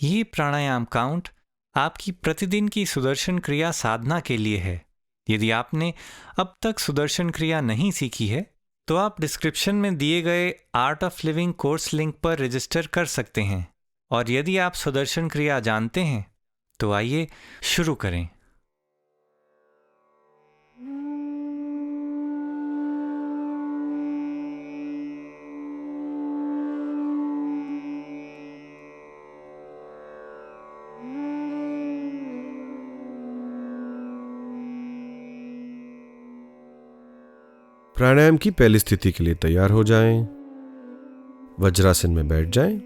ये प्राणायाम काउंट आपकी प्रतिदिन की सुदर्शन क्रिया साधना के लिए है। यदि आपने अब तक सुदर्शन क्रिया नहीं सीखी है तो आप डिस्क्रिप्शन में दिए गए art of living course link पर रजिस्टर कर सकते हैं। और यदि आप सुदर्शन क्रिया जानते हैं तो आइए शुरू करें। प्राणायाम की पहली स्थिति के लिए तैयार हो जाएं। वज्रासन में बैठ जाएं।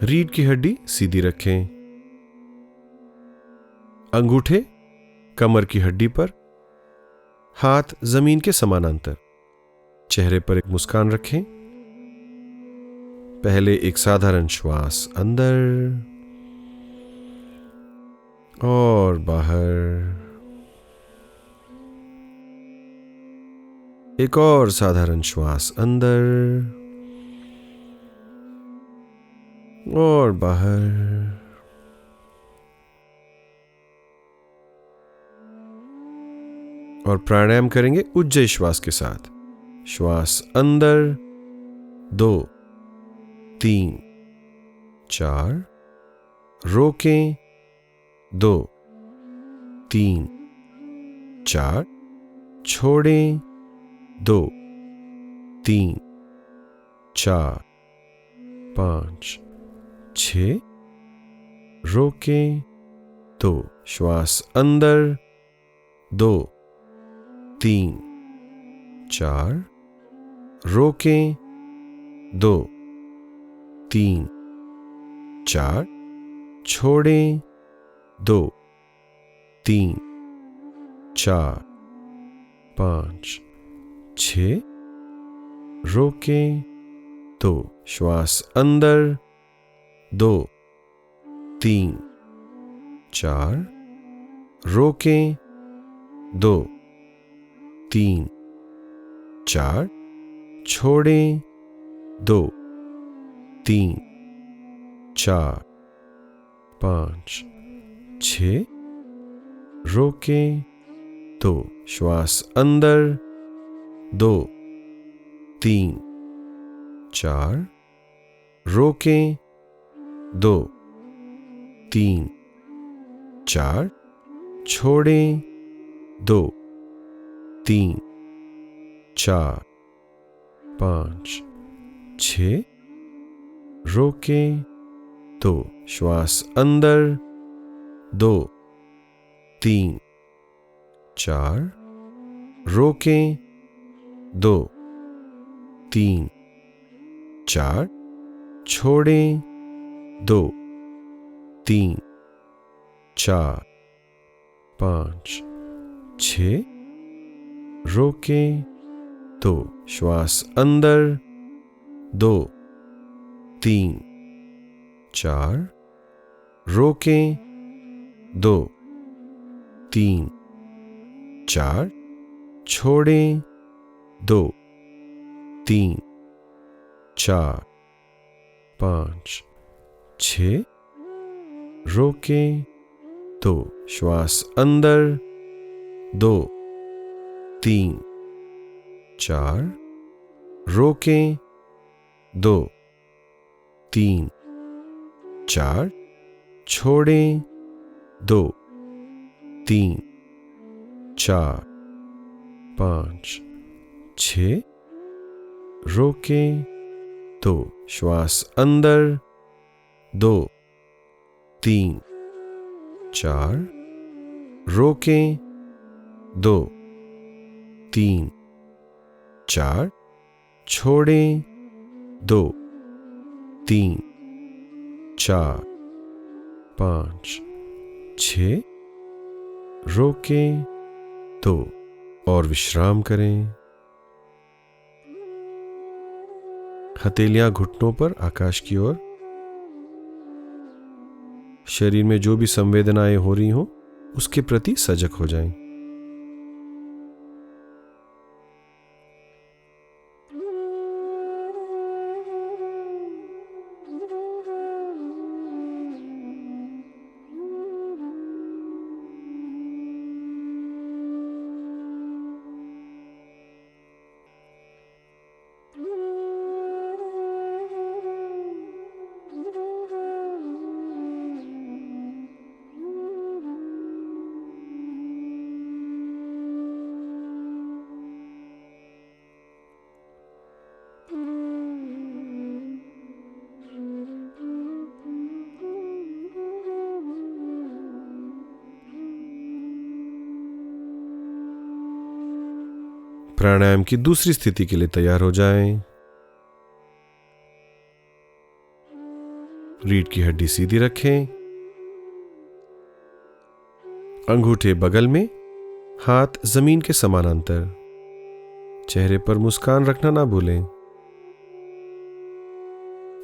रीढ़ की हड्डी सीधी रखें। अंगूठे कमर की हड्डी पर, हाथ जमीन के समानांतर। चेहरे पर एक मुस्कान रखें। पहले एक साधारण श्वास अंदर और बाहर। एक और साधारण श्वास अंदर और बाहर। और प्राणायाम करेंगे उज्जयी श्वास के साथ। श्वास अंदर 2 3 4, रोकें 2 3 4, छोड़ें 2 3 4 5 6, रोकें 2। श्वास अंदर 2 3 4, रोकें 2 3 4, छोड़ें 2 3 4 5 6, रोकें 2। श्वास अंदर 2 3 4, रोकें 2 3 4, छोड़ें 2 3 4 5 6, रोकें 2। श्वास अंदर 2 3 4, रोकें 2 3 4, छोड़ें 2 3 4 5 6, रोकें 2। श्वास अंदर 2 3 4, रोकें 2 3 4, छोड़ें 2 3 4 5 6, रोकें 2। श्वास अंदर 2 3 4, रोकें 2 3 4, छोड़ें 2 3 4 5 6, रोकें 2। श्वास अंदर 2 3 4, रोकें 2 3 4, छोड़ें 2 3 4 5 6, रोकें 2। श्वास अंदर 2 3 4, रोकें 2 3 4, छोड़ें 2 3 4 5 6, रोकें 2 और विश्राम करें। हथेलियां घुटनों पर आकाश की ओर। शरीर में जो भी संवेदनाएं हो रही हों उसके प्रति सजग हो जाएं। प्राणायाम की दूसरी स्थिति के लिए तैयार हो जाएं। रीढ़ की हड्डी सीधी रखें, अंगूठे बगल में, हाथ जमीन के समानांतर। चेहरे पर मुस्कान रखना ना भूलें।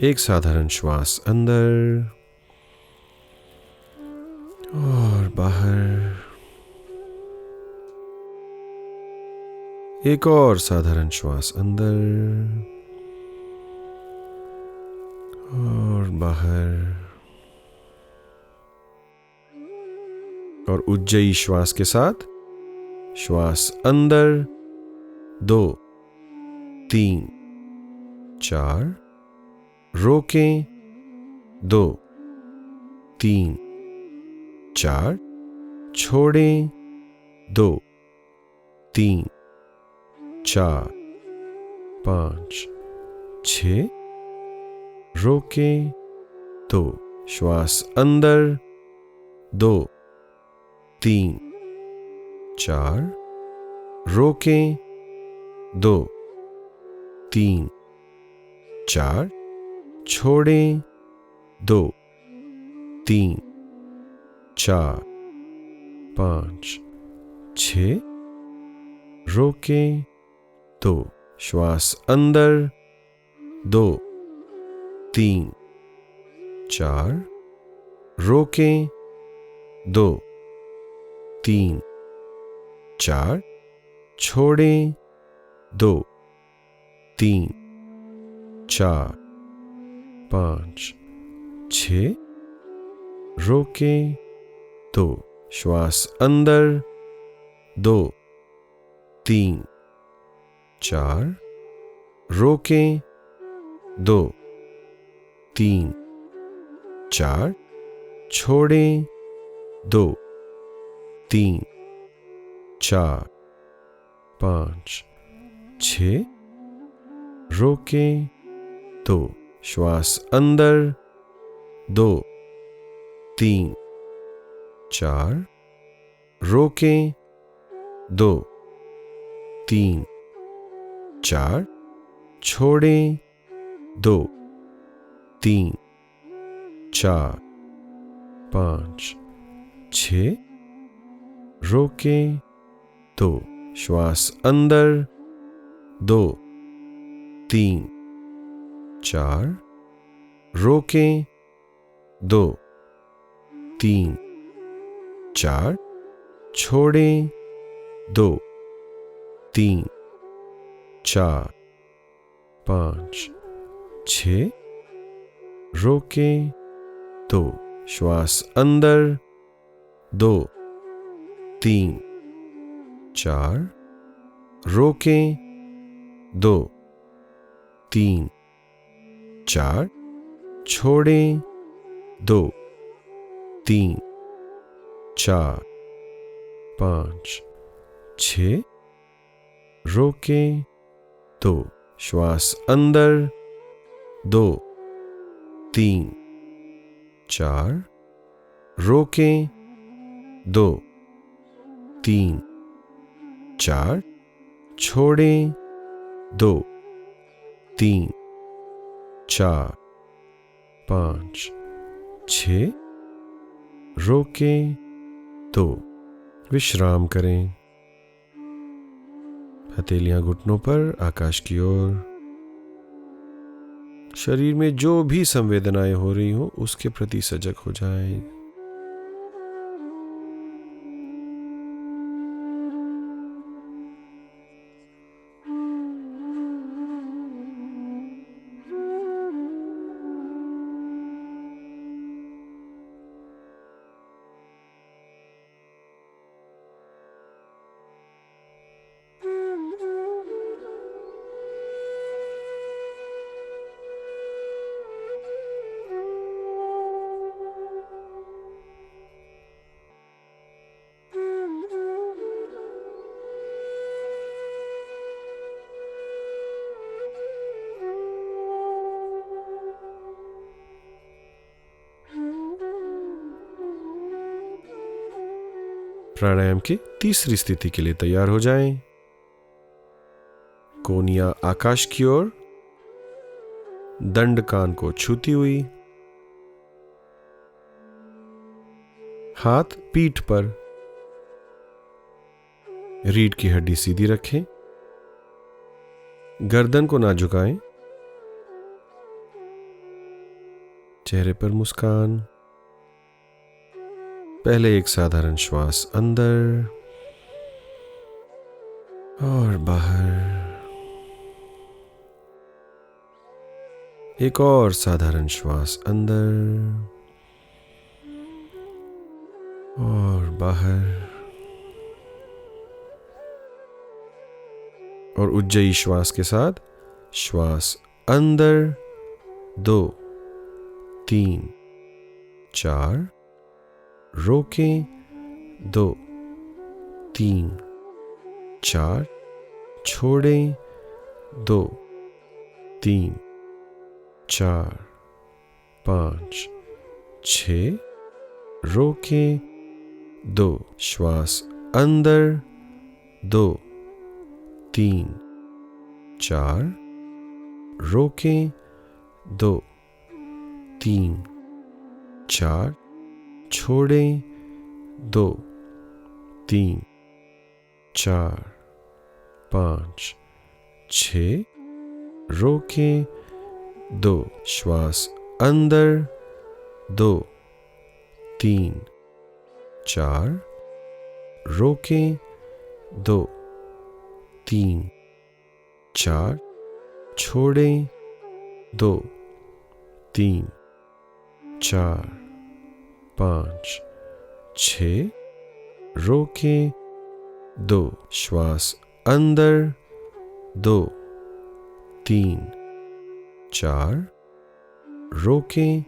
एक साधारण श्वास अंदर और बाहर। एक और साधारण श्वास अंदर और बाहर। और उज्जयी श्वास के साथ श्वास अंदर 2 3 4, रोकें 2 3 4, छोड़ें 2 3 4 5 6, रोकें 2, श्वास अंदर 2 3 4, रोकें 2 3 4, छोड़ें 2 3 4 5 6, रोकें 2, श्वास अंदर 2 3 4, रोकें 2 3 4, छोड़ें 2 3 4 5 6, रोकें 2, श्वास अंदर 2 3 4, रोकें 2 3 4, छोड़ें 2 3 4 5 6, रोकें 2, श्वास अंदर 2 3 4, रोकें 2 3 4, छोड़ें 2 3 4 5 6, रोकें 2, श्वास अंदर 2 3 4, रोकें 2 3 4, छोड़ें 2 3 4 5 6, रोकें 2, श्वास अंदर 2 3 4, रोकें 2 3 4, छोड़ें 2 3 4 5 6, रोकें 2, श्वास अंदर 2 3 4, रोकें 2 3 4, छोड़ें 2 3 4 5 6, रोकें 2, विश्राम करें। हथेलियां घुटनों पर, आकाश की ओर। शरीर में जो भी संवेदनाएं हो रही हो उसके प्रति सजग हो जाएं। प्राणायाम की तीसरी स्थिति के लिए तैयार हो जाएं। कोनिया आकाश की ओर, दंड कान को छूती हुई, हाथ पीठ पर, रीढ़ की हड्डी सीधी रखें, गर्दन को ना झुकाएं, चेहरे पर मुस्कान। पहले एक साधारण श्वास अंदर और बाहर, एक और साधारण श्वास अंदर और बाहर, और उज्जयी श्वास के साथ श्वास अंदर 2 3 4, रोकें 2 3 4, छोड़ें 2 3 4 5 6, रोकें 2, श्वास अंदर 2 3 4, रोकें 2 3 4, छोड़ें 2 3 4 5 6, रोकें 2, श्वास अंदर 2 3 4, रोकें 2 3 4, छोड़ें 2 3 4 5 6, रोकें 2, श्वास अंदर 2 3 4, रोकें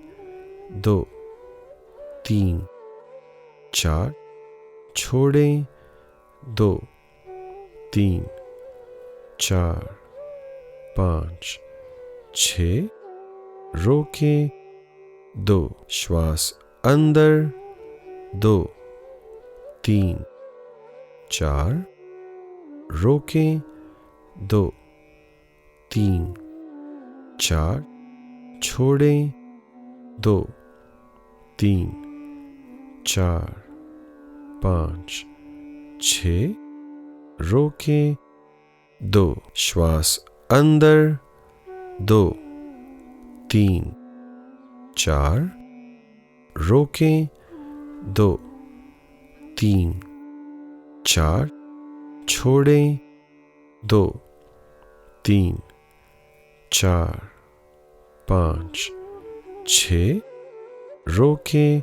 2 3 4, छोड़ें 2 3 4 5 6, रोकें 2, श्वास अंदर 2 3 4, रोकें 2 3 4, छोड़ें 2 3 4 5 6, रोकें 2, श्वास अंदर 2 3 4, रोकें 2 3 4, छोड़ें 2 3 4 5 6, रोकें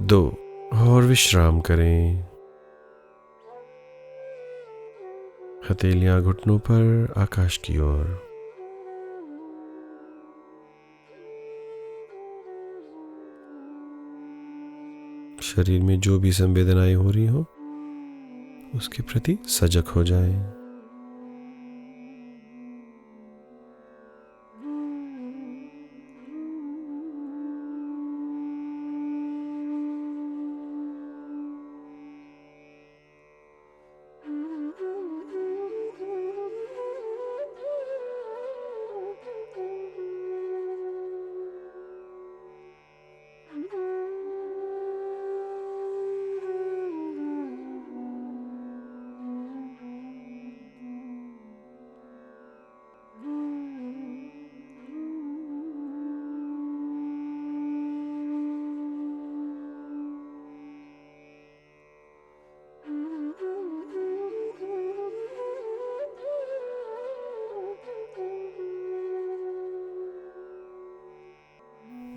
2, और विश्राम करें। हथेलियां घुटनों पर, आकाश की ओर। शरीर में जो भी संवेदनाएं हो रही हो उसके प्रति सजग हो जाएं।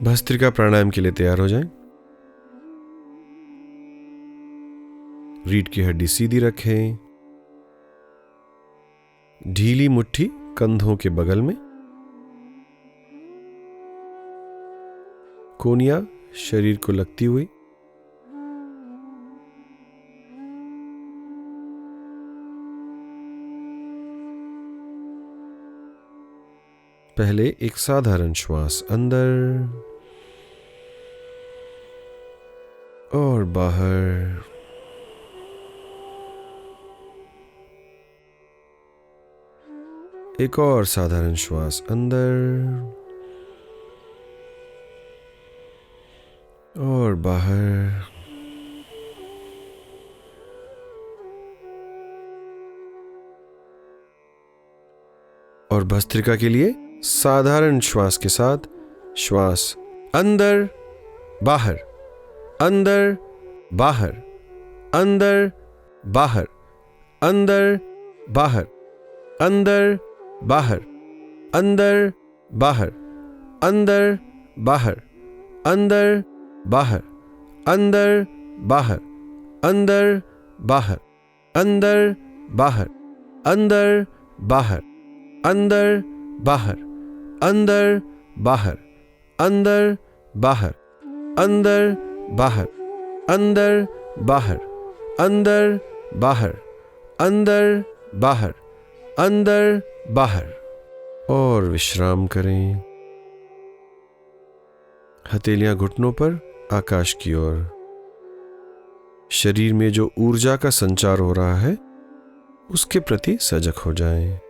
भस्त्रिका प्राणायाम के लिए तैयार हो जाएं। रीढ़ की हड्डी सीधी रखें, ढीली मुट्ठी कंधों के बगल में, कोनिया शरीर को लगती हुई, पहले एक साधारण श्वास अंदर और बाहर, एक और साधारण श्वास अंदर और बाहर। और भस्त्रिका के लिए साधारण श्वास के साथ श्वास अंदर बाहर, अंदर बाहर, अंदर बाहर, अंदर बाहर, अंदर बाहर, अंदर बाहर, अंदर बाहर, अंदर बाहर, अंदर बाहर, अंदर बाहर, अंदर बाहर, अंदर बाहर, अंदर बाहर, अंदर बाहर, अंदर बाहर, अंदर बाहर, अंदर बाहर, अंदर बाहर, अंदर बाहर, अंदर बाहर। और विश्राम करें। हथेलियां घुटनों पर, आकाश की ओर। शरीर में जो ऊर्जा का संचार हो रहा है उसके प्रति सजग हो जाएं।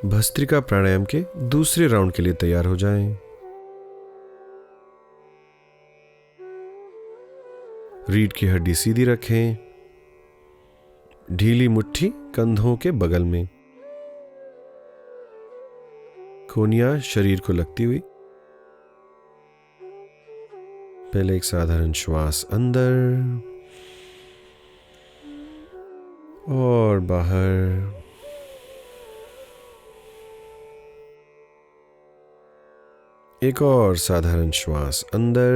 भस्त्रिका प्राणायाम के दूसरे राउंड के लिए तैयार हो जाएं। रीढ़ की हड्डी सीधी रखें, ढीली मुट्ठी कंधों के बगल में, कोहनियां शरीर को लगती हुई। पहले एक साधारण श्वास अंदर और बाहर। एक और साधारण श्वास अंदर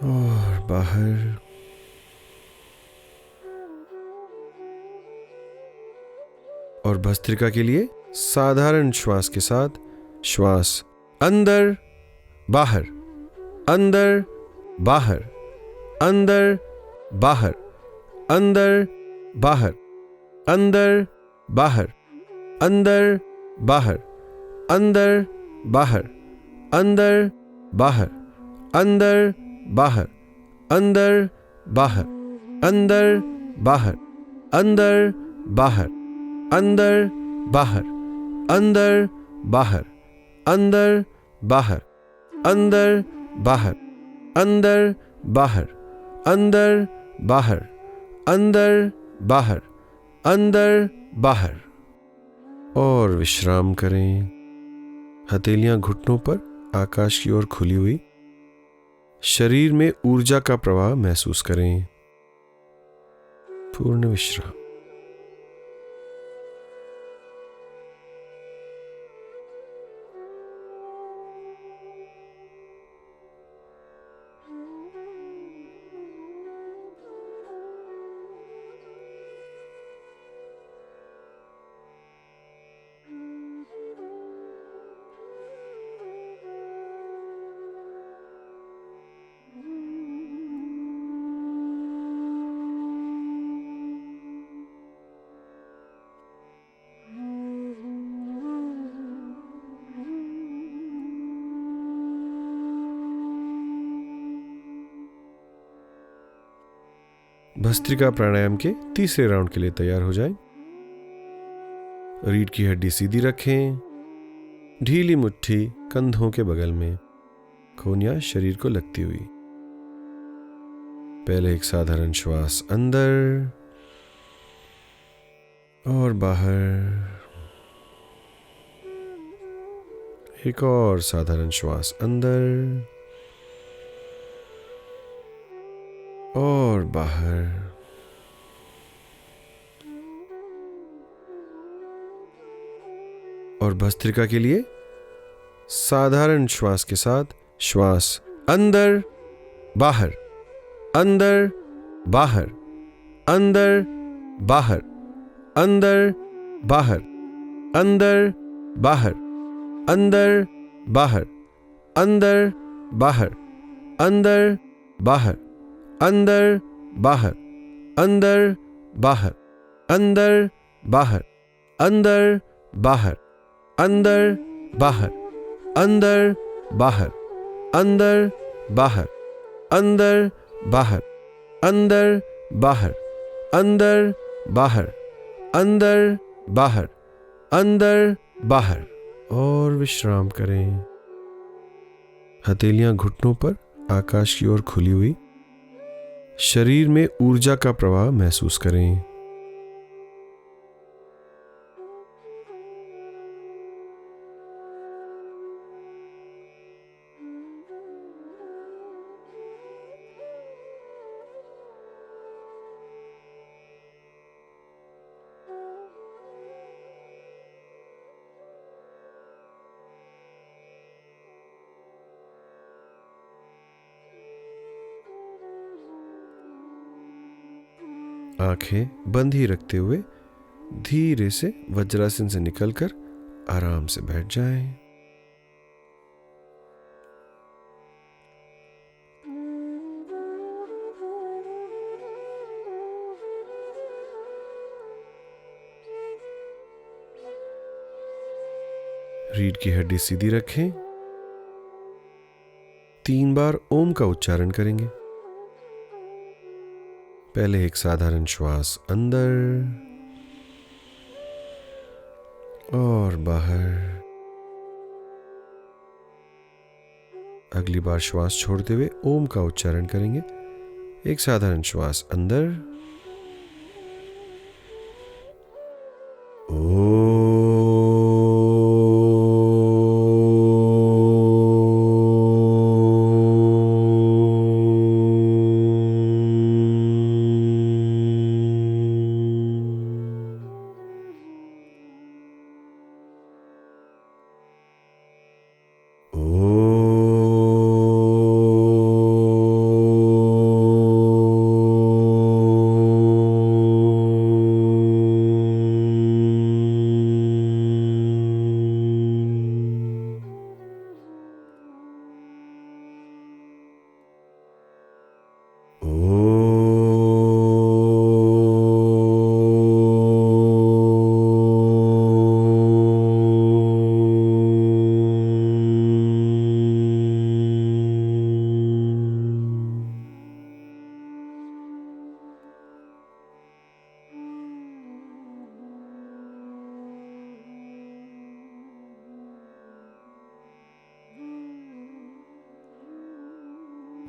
और बाहर। और भस्त्रिका के लिए साधारण श्वास के साथ श्वास अंदर बाहर, अंदर बाहर, अंदर बाहर, अंदर बाहर, अंदर बाहर, अंदर बाहर, अंदर बाहर, अंदर बाहर, अंदर बाहर, अंदर बाहर, अंदर बाहर, अंदर बाहर, अंदर बाहर, अंदर बाहर, अंदर बाहर, अंदर बाहर, अंदर बाहर, अंदर बाहर, अंदर बाहर, अंदर बाहर। और विश्राम करें। हथेलियां घुटनों पर, आकाश की ओर खुली हुई। शरीर में ऊर्जा का प्रवाह महसूस करें। पूर्ण विश्राम। भस्त्रिका प्राणायाम के तीसरे राउंड के लिए तैयार हो जाएं। रीढ़ की हड्डी सीधी रखें, ढीली मुट्ठी कंधों के बगल में, कोहनियां शरीर को लगती हुई। पहले एक साधारण श्वास अंदर और बाहर। एक और साधारण श्वास अंदर और बाहर। और भस्त्रिका के लिए साधारण श्वास के साथ श्वास अंदर बाहर, अंदर बाहर, अंदर बाहर, अंदर बाहर, अंदर बाहर, अंदर बाहर, अंदर बाहर, अंदर बाहर, अंदर बाहर, अंदर बाहर, अंदर बाहर, अंदर बाहर, अंदर बाहर, अंदर बाहर, अंदर बाहर, अंदर बाहर, अंदर बाहर, अंदर बाहर, अंदर बाहर, अंदर बाहर। और विश्राम करें। हथेलियां घुटनों पर आकाश की ओर खुली हुई। शरीर में ऊर्जा का प्रवाह महसूस करें। आंखें बंद ही रखते हुए धीरे से वज्रासन से निकलकर आराम से बैठ जाएं। रीढ़ की हड्डी सीधी रखें। 3 बार ओम का उच्चारण करेंगे। पहले एक साधारण श्वास अंदर और बाहर। अगली बार श्वास छोड़ते हुए ओम का उच्चारण करेंगे। एक साधारण श्वास अंदर,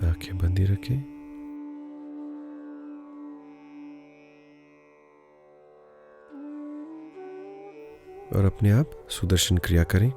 आंखें बंद ही रखें। और अपने आप सुदर्शन क्रिया करें।